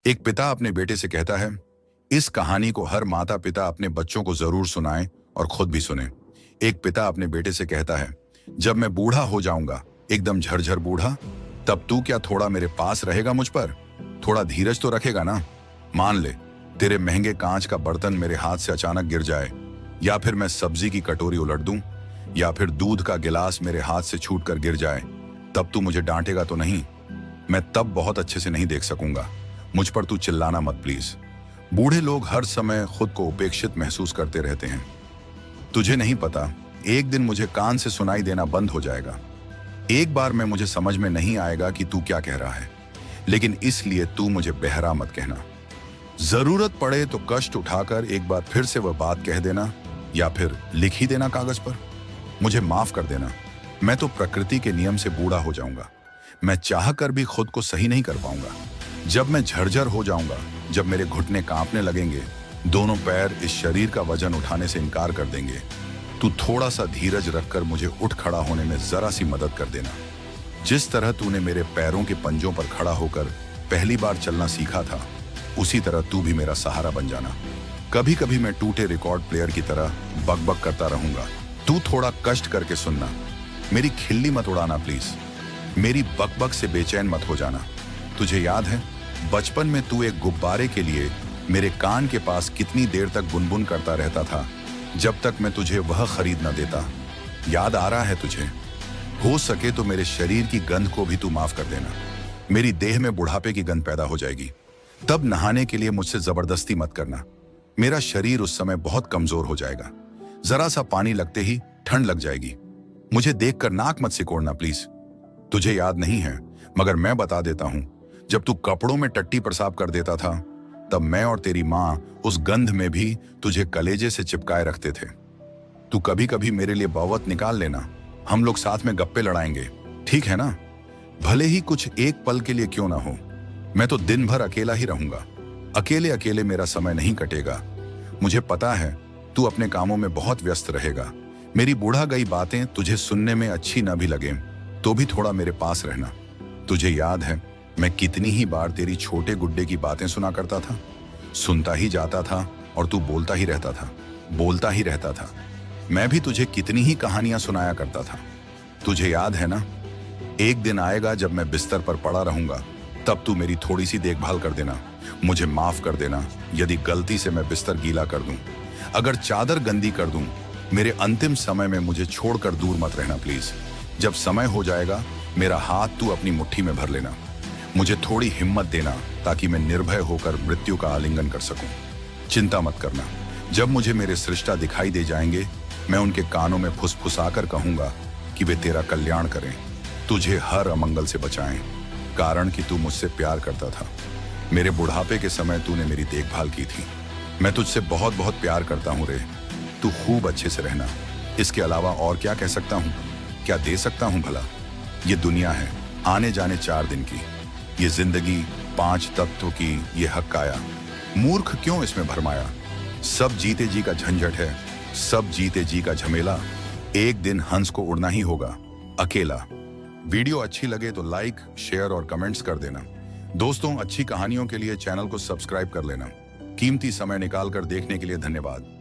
एक पिता अपने बेटे से कहता है, इस कहानी को हर माता पिता अपने बच्चों को जरूर सुनाएं और खुद भी सुने। एक पिता अपने बेटे से कहता है, जब मैं बूढ़ा हो जाऊंगा, एकदम झरझर बूढ़ा, तब तू क्या थोड़ा मेरे पास रहेगा मुझ पर? थोड़ा धीरज तो रखेगा ना? मान ले तेरे महंगे कांच का बर्तन मेरे हाथ से अचानक गिर जाए, या फिर मैं सब्जी की कटोरी उलट दूं, या फिर दूध का गिलास मेरे हाथ से छूट कर गिर जाए, तब तू मुझे डांटेगा तो नहीं? मैं तब बहुत अच्छे से नहीं देख सकूंगा। मुझ पर तू चिल्लाना मत प्लीज। बूढ़े लोग हर समय खुद को उपेक्षित महसूस करते रहते हैं। तुझे नहीं पता, एक दिन मुझे कान से सुनाई देना बंद हो जाएगा। एक बार में मुझे समझ में नहीं आएगा कि तू क्या कह रहा है, लेकिन इसलिए तू मुझे बहरा मत कहना। जरूरत पड़े तो कष्ट उठाकर एक बार फिर से वह बात कह देना, या फिर लिख ही देना कागज पर। मुझे माफ कर देना, मैं तो प्रकृति के नियम से बूढ़ा हो जाऊंगा। मैं चाह कर भी खुद को सही नहीं कर पाऊंगा। जब मैं झरझर हो जाऊंगा, जब मेरे घुटने कांपने लगेंगे, दोनों पैर इस शरीर का वजन उठाने से इनकार कर देंगे, तू थोड़ा सा धीरज रखकर मुझे उठ खड़ा होने में जरा सी मदद कर देना। जिस तरह तूने मेरे पैरों के पंजों पर खड़ा होकर पहली बार चलना सीखा था, उसी तरह तू भी मेरा सहारा बन जाना। कभी कभी मैं टूटे रिकॉर्ड प्लेयर की तरह बकबक करता रहूंगा, तू थोड़ा कष्ट करके सुनना। मेरी खिल्ली मत उड़ाना प्लीज। मेरी बकबक से बेचैन मत हो जाना। तुझे याद है बचपन में तू एक गुब्बारे के लिए मेरे कान के पास कितनी देर तक बुनबुन करता रहता था, जब तक मैं तुझे वह खरीद न देता? याद आ रहा है तुझे? हो सके तो मेरे शरीर की गंध को भी तू माफ कर देना। मेरी देह में बुढ़ापे की गंध पैदा हो जाएगी, तब नहाने के लिए मुझसे जबरदस्ती मत करना। मेरा शरीर उस समय बहुत कमजोर हो जाएगा। जरा सा पानी लगते ही ठंड लग जाएगी। मुझे देखकर नाक मत सिकोड़ना प्लीज। तुझे याद नहीं है, मगर मैं बता देता हूं, जब तू कपड़ों में टट्टी पेशाब कर देता था, तब मैं और तेरी माँ उस गंध में भी तुझे कलेजे से चिपकाए रखते थे। तू कभी कभी मेरे लिए बौवत निकाल लेना, हम लोग साथ में गप्पे लड़ाएंगे, ठीक है ना? भले ही कुछ एक पल के लिए क्यों ना हो। मैं तो दिन भर अकेला ही रहूंगा। अकेले अकेले मेरा समय नहीं कटेगा। मुझे पता है तू अपने कामों में बहुत व्यस्त रहेगा। मेरी बूढ़ा गई बातें तुझे सुनने में अच्छी न भी लगे, तो भी थोड़ा मेरे पास रहना। तुझे याद है मैं कितनी ही बार तेरी छोटे गुड्डे की बातें सुना करता था? सुनता ही जाता था और तू बोलता ही रहता था, बोलता ही रहता था। मैं भी तुझे कितनी ही कहानियां सुनाया करता था। तुझे याद है ना? एक दिन आएगा जब मैं बिस्तर पर पड़ा रहूंगा, तब तू मेरी थोड़ी सी देखभाल कर देना। मुझे माफ कर देना यदि गलती से मैं बिस्तर गीला कर दूं, अगर चादर गंदी कर दूं। मेरे अंतिम समय में मुझे छोड़कर दूर मत रहना प्लीज। जब समय हो जाएगा, मेरा हाथ तू अपनी मुट्ठी में भर लेना। मुझे थोड़ी हिम्मत देना ताकि मैं निर्भय होकर मृत्यु का आलिंगन कर सकूं। चिंता मत करना, जब मुझे मेरे सृष्टा दिखाई दे जाएंगे, मैं उनके कानों में फुसफुसाकर कहूंगा कि वे तेरा कल्याण करें, तुझे हर अमंगल से बचाएं, कारण कि तू मुझसे प्यार करता था। मेरे बुढ़ापे के समय तूने मेरी देखभाल की थी। मैं तुझसे बहुत बहुत प्यार करता हूं रे। तू खूब अच्छे से रहना। इसके अलावा और क्या कह सकता हूं? क्या दे सकता हूं भला? ये दुनिया है आने जाने 4 दिन की, ये जिंदगी 5 तत्वों की, ये हक आया। मूर्ख क्यों इसमें भरमाया? सब जीते जी का झंझट है, सब जीते जी का झमेला। एक दिन हंस को उड़ना ही होगा, अकेला। वीडियो अच्छी लगे तो लाइक, शेयर और कमेंट्स कर देना। दोस्तों, अच्छी कहानियों के लिए चैनल को सब्सक्राइब कर लेना। कीमती समय निकालकर देखने के लिए धन्यवाद।